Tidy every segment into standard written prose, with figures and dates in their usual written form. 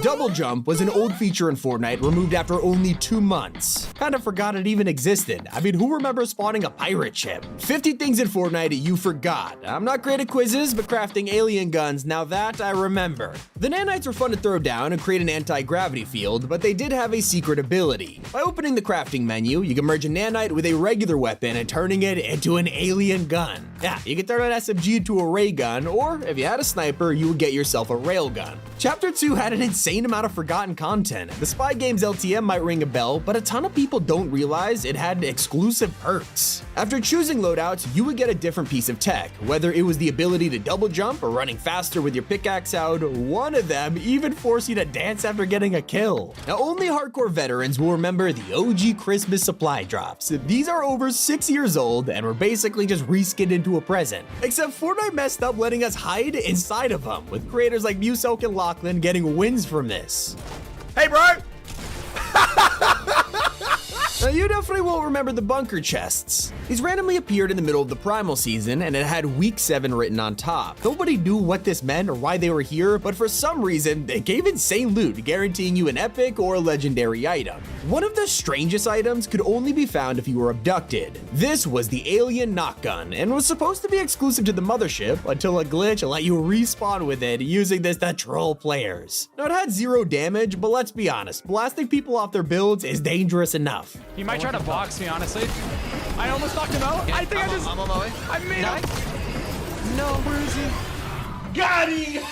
Double jump was an old feature in Fortnite removed after only 2 months. Kinda forgot it even existed. I mean, who remembers spawning a pirate ship? 50 things in Fortnite you forgot. I'm not great at quizzes, but crafting alien guns, now that I remember. The nanites were fun to throw down and create an anti-gravity field, but they did have a secret ability. By opening the crafting menu, you can merge a nanite with a regular weapon and turning it into an alien gun. Yeah, you can turn an SMG into a ray gun, or if you had a sniper, you would get yourself a railgun. Chapter 2 had an insane amount of forgotten content. The Spy Games LTM might ring a bell, but a ton of people don't realize it had exclusive perks. After choosing loadouts, you would get a different piece of tech, whether it was the ability to double jump or running faster with your pickaxe out. One of them even forced you to dance after getting a kill. Now, only hardcore veterans will remember the OG Christmas supply drops. These are over 6 years old and were basically just reskinned into a present. Except Fortnite messed up letting us hide inside of them, with creators like Musoke and Lachlan getting wins from this. Hey, bro! Now, you definitely won't remember the bunker chests. These randomly appeared in the middle of the primal season, and it had week 7 written on top. Nobody knew what this meant or why they were here, but for some reason, they gave insane loot, guaranteeing you an epic or a legendary item. One of the strangest items could only be found if you were abducted. This was the alien knock gun, and was supposed to be exclusive to the mothership until a glitch let you respawn with it, using this to troll players. Now, it had 0 damage, but let's be honest, blasting people off their builds is dangerous enough. He might try to box me, honestly. I almost knocked him out. I think I'm on my way. I made him. No, where is he? Got him!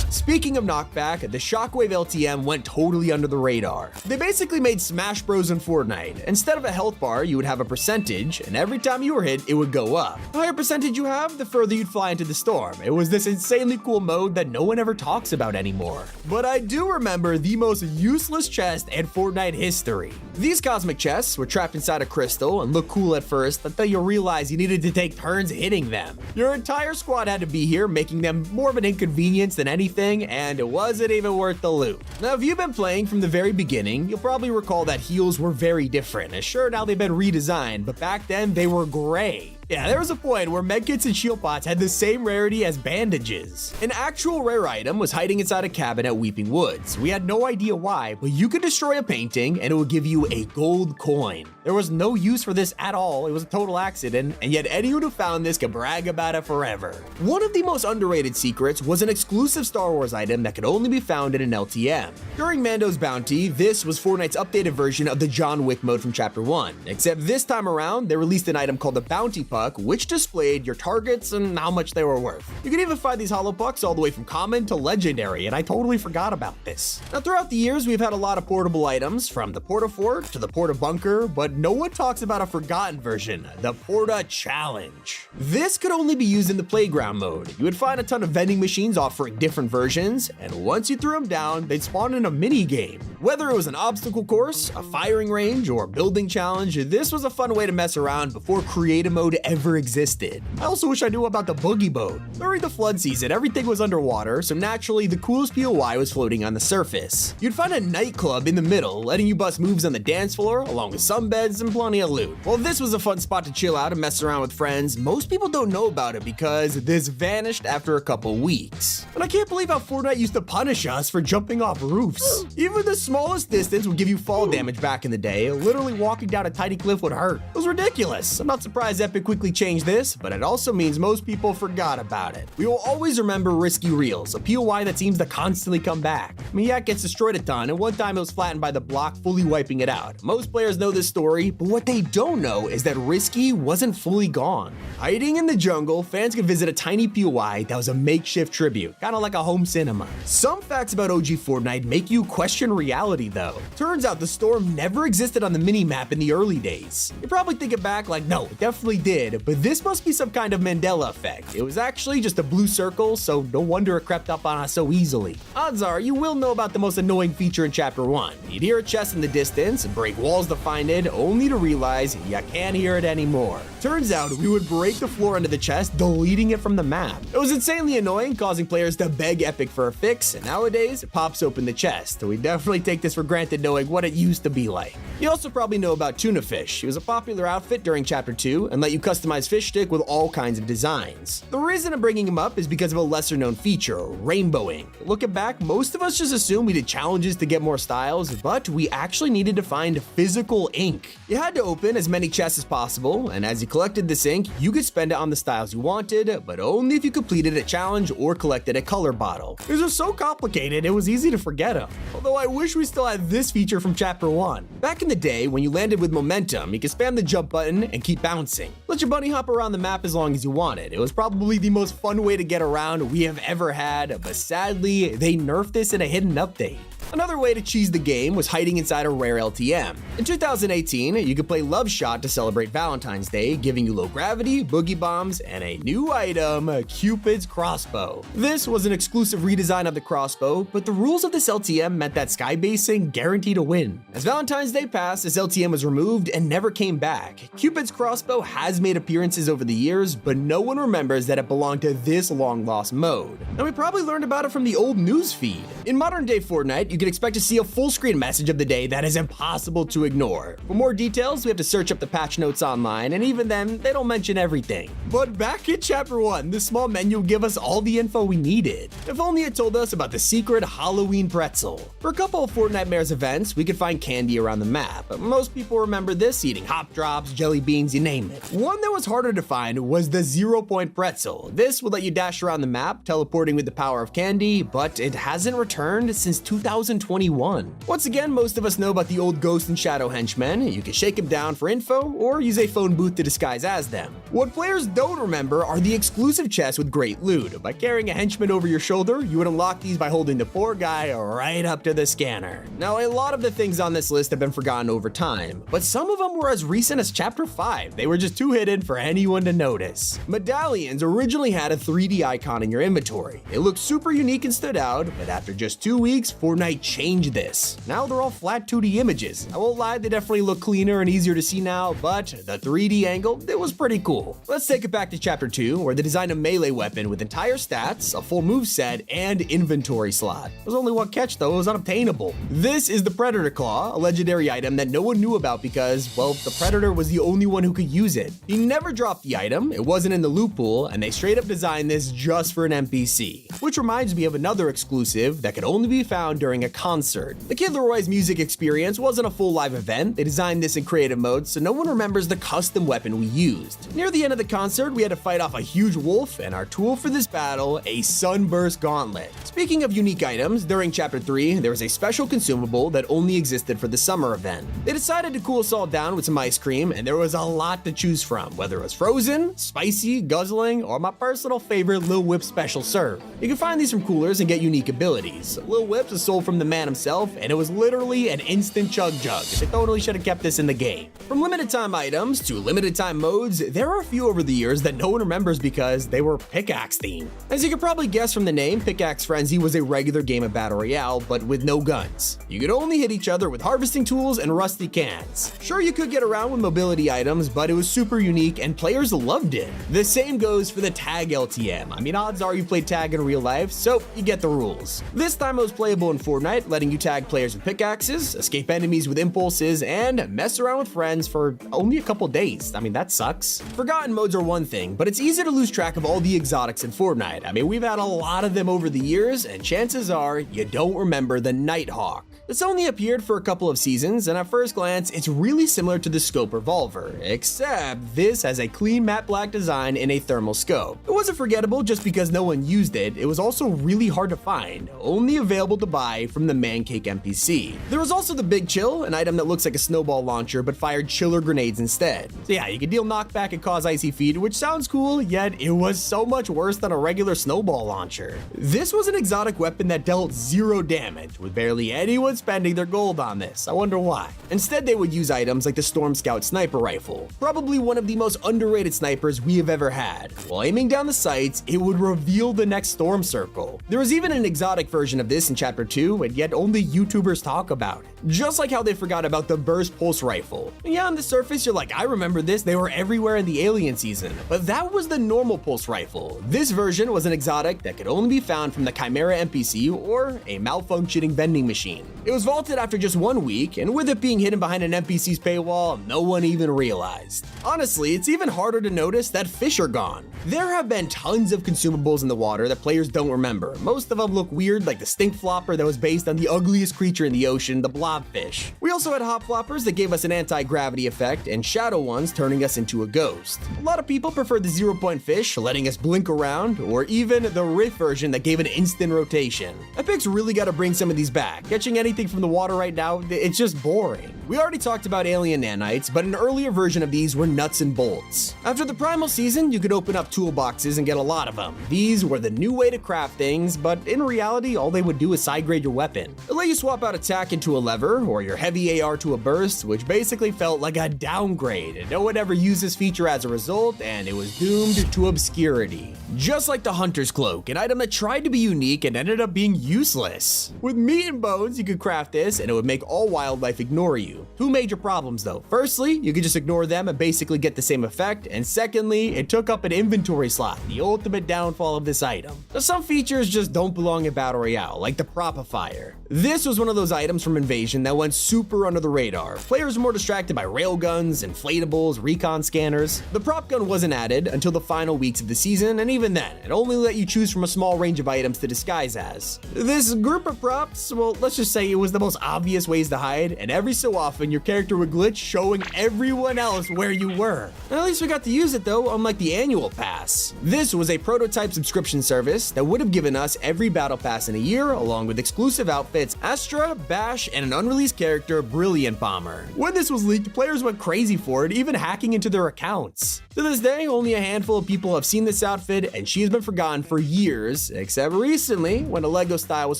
Speaking of knockback, the Shockwave LTM went totally under the radar. They basically made Smash Bros in Fortnite. Instead of a health bar, you would have a percentage, and every time you were hit, it would go up. The higher percentage you have, the further you'd fly into the storm. It was this insanely cool mode that no one ever talks about anymore. But I do remember the most useless chest in Fortnite history. These cosmic chests were trapped inside a crystal and looked cool at first until you realize you needed to take turns hitting them. Your entire squad had to be here, making them more of an inconvenience than anything, and it wasn't even worth the loot. Now, if you've been playing from the very beginning, you'll probably recall that heals were very different. Sure, now they've been redesigned, but back then they were gray. Yeah, there was a point where medkits and shield pots had the same rarity as bandages. An actual rare item was hiding inside a cabin at Weeping Woods. We had no idea why, but you could destroy a painting and it would give you a gold coin. There was no use for this at all. It was a total accident, and yet anyone who found this could brag about it forever. One of the most underrated secrets was an exclusive Star Wars item that could only be found in an LTM. During Mando's Bounty, this was Fortnite's updated version of the John Wick mode from Chapter 1, except this time around, they released an item called the Bounty Puck, which displayed your targets and how much they were worth. You can even find these hollow pucks all the way from common to legendary, and I totally forgot about this. Now, throughout the years, we've had a lot of portable items, from the Porta Fort to the Porta Bunker, but no one talks about a forgotten version, the Porta Challenge. This could only be used in the playground mode. You would find a ton of vending machines offering different versions, and once you threw them down, they'd spawn in a mini game. Whether it was an obstacle course, a firing range, or a building challenge, this was a fun way to mess around before creative mode ever existed. I also wish I knew about the boogie boat. During the flood season, everything was underwater, so naturally the coolest POI was floating on the surface. You'd find a nightclub in the middle, letting you bust moves on the dance floor, along with sunbeds and plenty of loot. While this was a fun spot to chill out and mess around with friends, most people don't know about it because this vanished after a couple weeks. And I can't believe how Fortnite used to punish us for jumping off roofs. Even the smallest distance would give you fall damage back in the day. Literally walking down a tiny cliff would hurt. It was ridiculous. I'm not surprised Epic quickly changed this, but it also means most people forgot about it. We will always remember Risky Reels, a POI that seems to constantly come back. I mean, yeah, it gets destroyed a ton, and one time it was flattened by the block, fully wiping it out. Most players know this story, but what they don't know is that Risky wasn't fully gone. Hiding in the jungle, fans could visit a tiny POI that was a makeshift tribute, kind of like a home cinema. Some facts about OG Fortnite make you question reality though. Turns out the storm never existed on the minimap in the early days. You're probably thinking back like, no, it definitely did, but this must be some kind of Mandela effect. It was actually just a blue circle, so no wonder it crept up on us so easily. Odds are you will know about the most annoying feature in Chapter 1. You'd hear a chest in the distance and break walls to find it, only to realize you can't hear it anymore. Turns out we would break the floor under the chest, deleting it from the map. It was insanely annoying, causing players to beg Epic for a fix, and nowadays it pops open the chest. We definitely take this for granted knowing what it used to be like. You also probably know about Tuna Fish. He was a popular outfit during Chapter 2 and let you customize fish stick with all kinds of designs. The reason I'm bringing him up is because of a lesser known feature, rainbowing. Looking back, most of us just assumed we did challenges to get more styles, but we actually needed to find physical ink. You had to open as many chests as possible, and as you collected this ink, you could spend it on the styles you wanted, but only if you completed a challenge or collected a color bottle. These are so complicated, it was easy to forget them. Although I wish we still had this feature from Chapter 1. Back in the day, when you landed with momentum, you could spam the jump button and keep bouncing. Let your bunny hop around the map as long as you wanted. It was probably the most fun way to get around we have ever had, but sadly, they nerfed this in a hidden update. Another way to cheese the game was hiding inside a rare LTM. In 2018, you could play Love Shot to celebrate Valentine's Day, giving you low gravity, boogie bombs, and a new item, Cupid's crossbow. This was an exclusive redesign of the crossbow, but the rules of this LTM meant that skybasing guaranteed a win. As Valentine's Day passed, this LTM was removed and never came back. Cupid's crossbow has made appearances over the years, but no one remembers that it belonged to this long-lost mode. And we probably learned about it from the old news feed. In modern-day Fortnite, you can expect to see a full screen message of the day that is impossible to ignore. For more details, we have to search up the patch notes online, and even then, they don't mention everything. But back in Chapter 1, this small menu gave us all the info we needed. If only it told us about the secret Halloween pretzel. For a couple of Fortnitemares events, we could find candy around the map. Most people remember this eating hop drops, jelly beans, you name it. One that was harder to find was the 0-point pretzel. This would let you dash around the map, teleporting with the power of candy, but it hasn't returned since 2021. Once again, most of us know about the old Ghost and Shadow henchmen. You can shake them down for info or use a phone booth to disguise as them. What players don't remember are the exclusive chests with great loot. By carrying a henchman over your shoulder, you would unlock these by holding the poor guy right up to the scanner. Now, a lot of the things on this list have been forgotten over time, but some of them were as recent as Chapter 5. They were just too hidden for anyone to notice. Medallions originally had a 3D icon in your inventory. It looked super unique and stood out, but after just 2 weeks, Fortnite changed this. Now they're all flat 2D images. I won't lie, they definitely look cleaner and easier to see now, but the 3D angle, it was pretty cool. Let's take it back to Chapter 2, where they designed a melee weapon with entire stats, a full moveset, and inventory slot. There's only one catch though, it was unobtainable. This is the Predator Claw, a legendary item that no one knew about because, well, the Predator was the only one who could use it. He never dropped the item, it wasn't in the loot pool, and they straight up designed this just for an NPC. Which reminds me of another exclusive that could only be found during a concert. The Kid Leroy's music experience wasn't a full live event. They designed this in creative mode, so no one remembers the custom weapon we used. Near the end of the concert, we had to fight off a huge wolf, and our tool for this battle, a sunburst gauntlet. Speaking of unique items, during Chapter 3, there was a special consumable that only existed for the summer event. They decided to cool us all down with some ice cream, and there was a lot to choose from, whether it was frozen, spicy, guzzling, or my personal favorite, Lil Whip Special Serve. You can find these from coolers and get unique abilities. Lil Whips is sold from the man himself, and it was literally an instant chug jug. They totally should have kept this in the game. From limited time items to limited time modes, there are a few over the years that no one remembers because they were pickaxe themed. As you can probably guess from the name, Pickaxe Frenzy was a regular game of Battle Royale, but with no guns. You could only hit each other with harvesting tools and rusty cans. Sure, you could get around with mobility items, but it was super unique and players loved it. The same goes for the Tag LTM. I mean, odds are you played tag in real life, so you get the rules. This time it was playable in Fortnite, letting you tag players with pickaxes, escape enemies with impulses, and mess around with friends for only a couple days. I mean, that sucks. Forgotten modes are one thing, but it's easy to lose track of all the exotics in Fortnite. I mean, we've had a lot of them over the years, and chances are you don't remember the Nighthawk. This only appeared for a couple of seasons, and at first glance, it's really similar to the scope revolver, except this has a clean matte black design in a thermal scope. It wasn't forgettable just because no one used it, it was also really hard to find, only available to buy from the Mancake NPC. There was also the Big Chill, an item that looks like a snowball launcher but fired chiller grenades instead. So yeah, you could deal knockback and cause icy feet, which sounds cool, yet it was so much worse than a regular snowball launcher. This was an exotic weapon that dealt 0 damage, with barely anyone spending their gold on this. I wonder why. Instead, they would use items like the Storm Scout sniper rifle, probably one of the most underrated snipers we have ever had. While aiming down the sights, it would reveal the next storm circle. There was even an exotic version of this in Chapter 2, and yet only YouTubers talk about it. Just like how they forgot about the burst pulse rifle. Yeah, on the surface, you're like, I remember this, they were everywhere in the Alien season. But that was the normal pulse rifle. This version was an exotic that could only be found from the Chimera NPC or a malfunctioning vending machine. It was vaulted after just 1 week, and with it being hidden behind an NPC's paywall, no one even realized. Honestly, it's even harder to notice that fish are gone. There have been tons of consumables in the water that players don't remember. Most of them look weird, like the stink flopper that was based on the ugliest creature in the ocean, the blobfish. We also had hop floppers that gave us an anti-gravity effect, and shadow ones turning us into a ghost. A lot of people prefer the 0-point fish, letting us blink around, or even the riff version that gave an instant rotation. Epic's really gotta bring some of these back. Catching anything from the water right now, it's just boring. We already talked about alien nanites, but an earlier version of these were nuts and bolts. After the primal season, you could open up toolboxes and get a lot of them. These were the new way to craft things, but in reality, all they would do is side grade your weapon. It let you swap out attack into a lever, or your heavy AR to a burst, which basically felt like a downgrade. No one ever used this feature as a result, and it was doomed to obscurity. Just like the Hunter's Cloak, an item that tried to be unique and ended up being useless. With meat and bones, you could craft this, and it would make all wildlife ignore you. Two major problems though. Firstly, you could just ignore them and basically get the same effect, and secondly, it took up an inventory slot, the ultimate downfall of this item. Now, some features just don't belong in Battle Royale, like the Propifier. This was one of those items from Invasion that went super under the radar. Players were more distracted by railguns, inflatables, recon scanners. The prop gun wasn't added until the final weeks of the season, and even then, it only let you choose from a small range of items to disguise as. This group of props, well, let's just say it was the most obvious ways to hide, and every so often your character would glitch, showing everyone else where you were. At least we got to use it though, unlike the annual pass. This was a prototype subscription service that would have given us every battle pass in a year, along with exclusive outfits, Astra, Bash, and an unreleased character, Brilliant Bomber. When this was leaked, players went crazy for it, even hacking into their accounts. To this day, only a handful of people have seen this outfit, and she has been forgotten for years, except recently when a Lego style was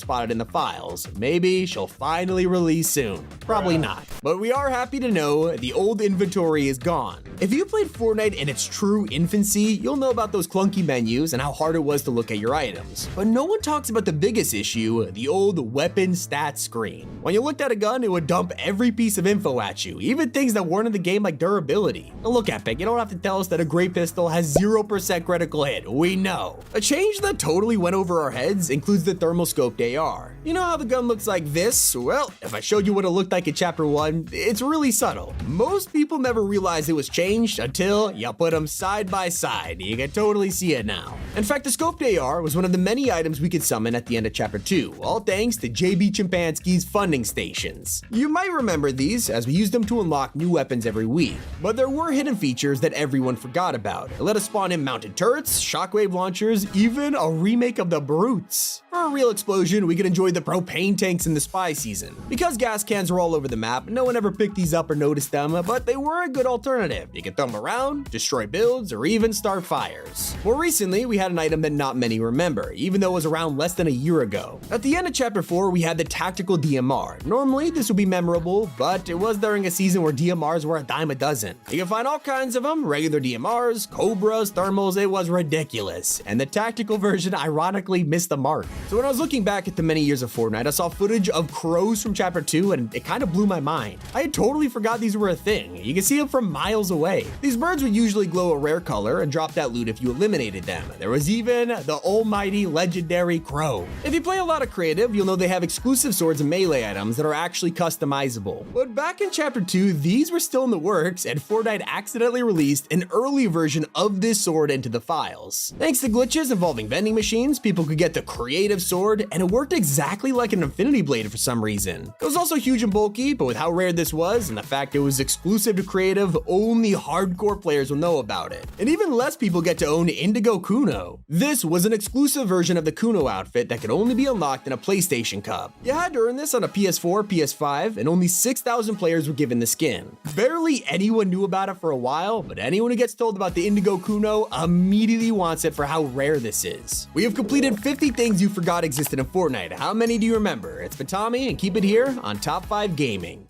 spotted in the files. Maybe she'll finally release soon. Probably not. But we are happy to know the old inventory is gone. If you played Fortnite in its true infancy, you'll know about those clunky menus and how hard it was to look at your items. But no one talks about the biggest issue, the old weapon stats screen. When you looked at a gun, it would dump every piece of info at you, even things that weren't in the game like durability. Now look, Epic, you don't have to tell us that a great pistol has 0% critical hit. We know. A change that totally went over our heads includes the thermal scoped AR. You know how the gun looks like this? Well, if I showed you what it looked like in Chapter 1, it's really subtle. Most people never realized it was changed until you put them side by side. You can totally see it now. In fact, the scoped AR was one of the many items we could summon at the end of Chapter 2, all thanks to JB Chimpanski's funding stations. You might remember these, as we used them to unlock new weapons every week, but there were hidden features that everyone forgot about. It let us spawn in mounted turrets, shockwave launchers, even a remake of the Brutes. For a real explosion, we could enjoy the propane tanks in the spy season. Because gas cans were all over the map, no one ever picked these up or noticed them, but they were a good alternative. You could throw them around, destroy builds, or even start fires. More recently, we had an item that not many remember, even though it was around less than a year ago. At the end of Chapter 4, we had the tactical DMR. Normally, this would be memorable, but it was during a season where DMRs were a dime a dozen. You can find all kinds of them, regular DMRs, Cobras, thermals, it was ridiculous. And the tactical version ironically missed the mark. So when I was looking back at the many years of Fortnite, I saw footage of crows from Chapter 2, and it kind of blew my mind. I had totally forgot these were a thing. You can see them from miles away. These birds would usually glow a rare color and drop that loot if you eliminated them. There was even the almighty legendary crow. If you play a lot of creative, you'll know they have exclusive swords and melee items that are actually customizable. But back in Chapter 2, these were still in the works, and Fortnite accidentally released an early version of this sword into the files. Thanks to glitches involving vending machines, people could get the creative sword, and it worked exactly like an infinity blade for some reason. It was also huge and bulky, but with how rare this was and the fact it was exclusive to creative, only hardcore players will know about it. And even less people get to own Indigo Kuno. This was an exclusive version of the Kuno outfit that could only be unlocked in a PlayStation Cup. You had to earn this on a PS4, PS5, and only 6,000 players were given the skin. Barely anyone knew about it for a while, but anyone who gets told about the Indigo Kuno immediately wants it for how rare this is. We have completed 50 things you forgot existed in Fortnite. How many do you remember? It's been Tommy, and keep it here on Top 5 Gaming.